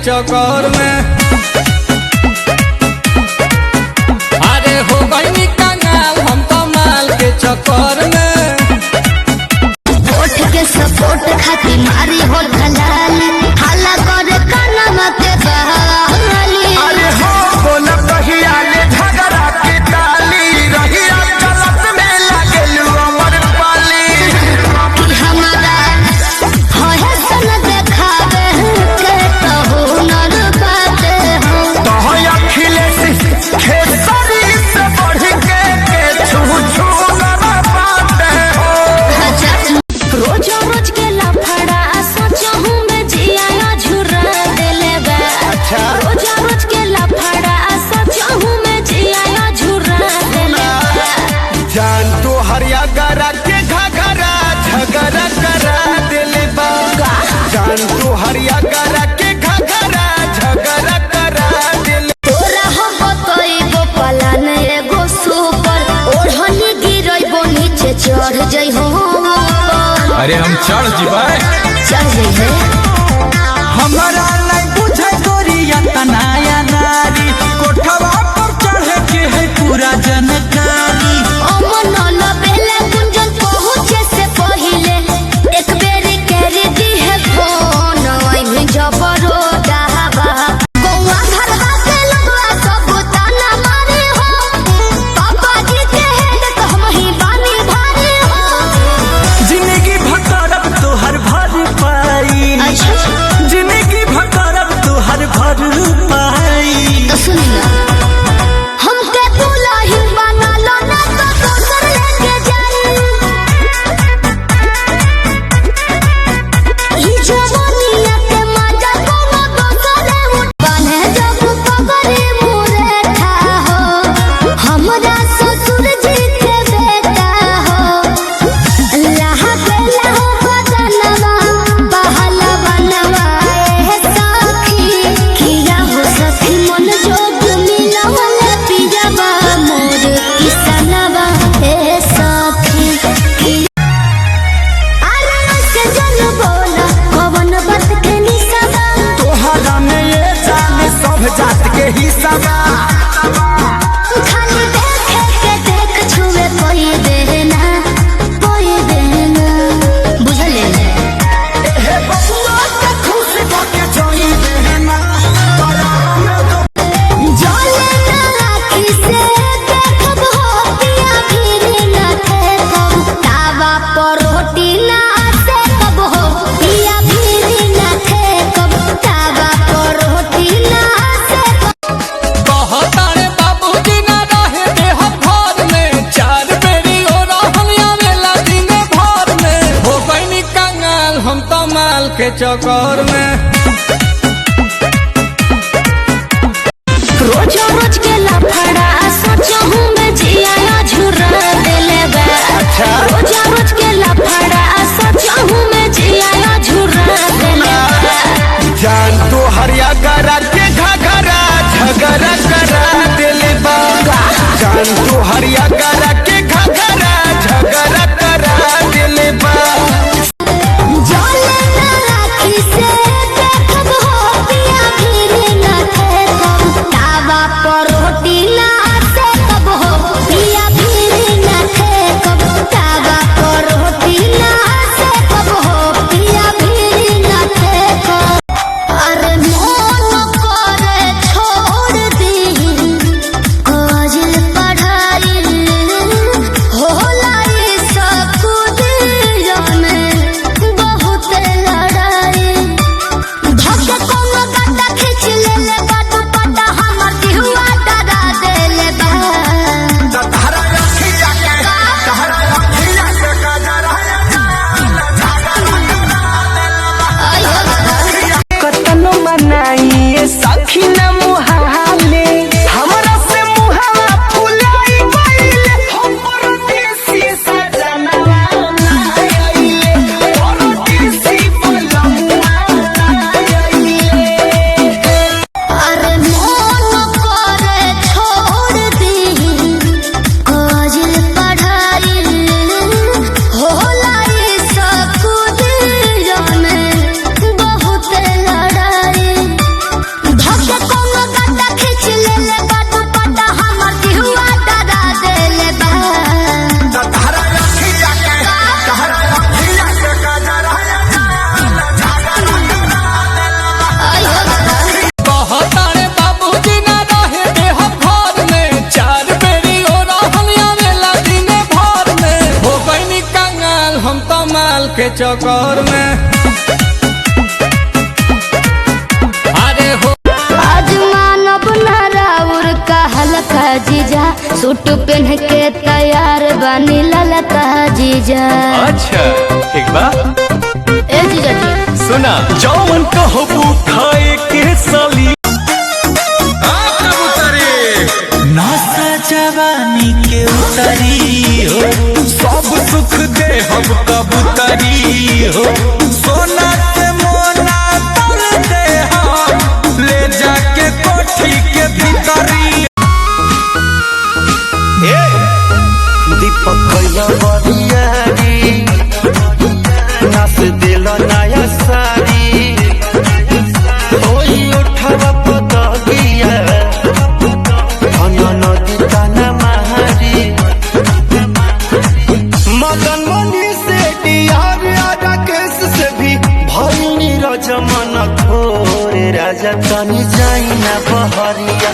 चक्कर में अरे हो गई कंगाल हम तो माल के चक्कर में। वोट के सपोर्ट खातिर मारी हो दलाली हल्ला करे कानमा के बहाली। अरे हो बोला कहिया ले झगड़ा के ताली रहिया चलत में लागलू अमर पाली कि हमारा है सन देखावे के तो हुनर बाटे हो तो अखिलेश खेसरी से बढ़ के छू छू लड़ा पाते हो। रोज रोज के लफड़ा सच हूँ मैं जिया झुरा देले बा। अच्छा रोज रोज के लफड़ा सच हूँ मैं जिया झुरा देले बा। जान तो हरिया गरा के घगरा झगड़ा करा दिले बा। जान तो हरिया गरा के घगरा झगड़ा करा दिले। तोरा हम कईगो पलान एगो सुपर ओढ़नी गिरइबो नीचे चढ़ जइहो ऊपर। अरे हम चढ़ जीवा चढ़ जइहे हमारा नहीं बुझे गोरिया तनाया नारी कोठवा पर चढ़े के है पूरा जनकारी। अमन लबेले गुंजन पहुँचे से पहिले एक बेरी कर दी है फोन आई जबरो डाबा। गौवा घरवा के लगवा सब ताना मारे हो पापा जी के हेड तो हम ही बानी भारी हो। जिंदगी भटरब तो हर भर पाई जिंदगी भटरब तो हर भर पाई। तो सुन ना हमके दुल्ही बना लो ना तो दोसर लेके जाई। ई जवानिया के मजा कोनो दोसरे उठाने जब पगड़ी मुरे था हो हमरा ससुर जी के बेटा हो लहा गेला हो बदनवा बहलवा नवाए सखी किया हो सखी मन जोग मिलवल पिजवा मोर किसनवा हे सखी। अरे के जन बोला कवन बात के निसबा तोहरा में ये जाने सब जात के हिस्सा बा। खाली देखे के देख छुए कोई देना बुझले। हे बबुआ के खुश होके जोई देना जले ना आँखी से देखब हो पिया फिर ना ठेकब तावा पर रोटी ना सेकब हो पिया फिर ना ठेकब तावा पर रोटी ना सेकब। कहतारे बाबूजी ना रहे देह भर में चार बेरी हो रहल आवेला दिन भर में हो गई कंगाल हम तो माल के चक्कर में। रोज रोज के लफड़ा सच हूँ मैं जिया झुरा देले बा। रोज रोज के लफड़ा सच हूँ मैं जिया झुरा देले बा। जान तो हरिया गरा के घगरा झगड़ा करा दिले बा। जान तो हरिया गरा के घगरा झगड़ा करा दिले बा। जले ना आँखी से देखब हो पिया फिर ना ठेकब तावा पर रोटी ना सेकब हो पिया फिर ना ठेकब तावा पर रोटी ना सेकब हो पिया फिर ना ठेकब। अरे मन करे छोड़ दी काजल पढ़ाई के चक्कर में। अरे हो आज मानव नाराउर का हल्का जीजा, सूट पहन के तैयार बनी ललका जीजा। अच्छा ठीक बा। ए जीजा जी सुना जौन कहबू खाए के साली नासा जवानी के उतरी हो, सब सुख दे हम कबूतरी हो, सोना के मोना तोड़ दे हम, ले जाके कोठी के भीतरी। दीपक कैला बरियारी, नाच दिल नया सारी, ओई उठवा पतगिया, नदी ताना महारी, मदन मनी से डियार राकेश से भी भइनी रजमन खोरे, राजा तनी जाई ना बहरिया।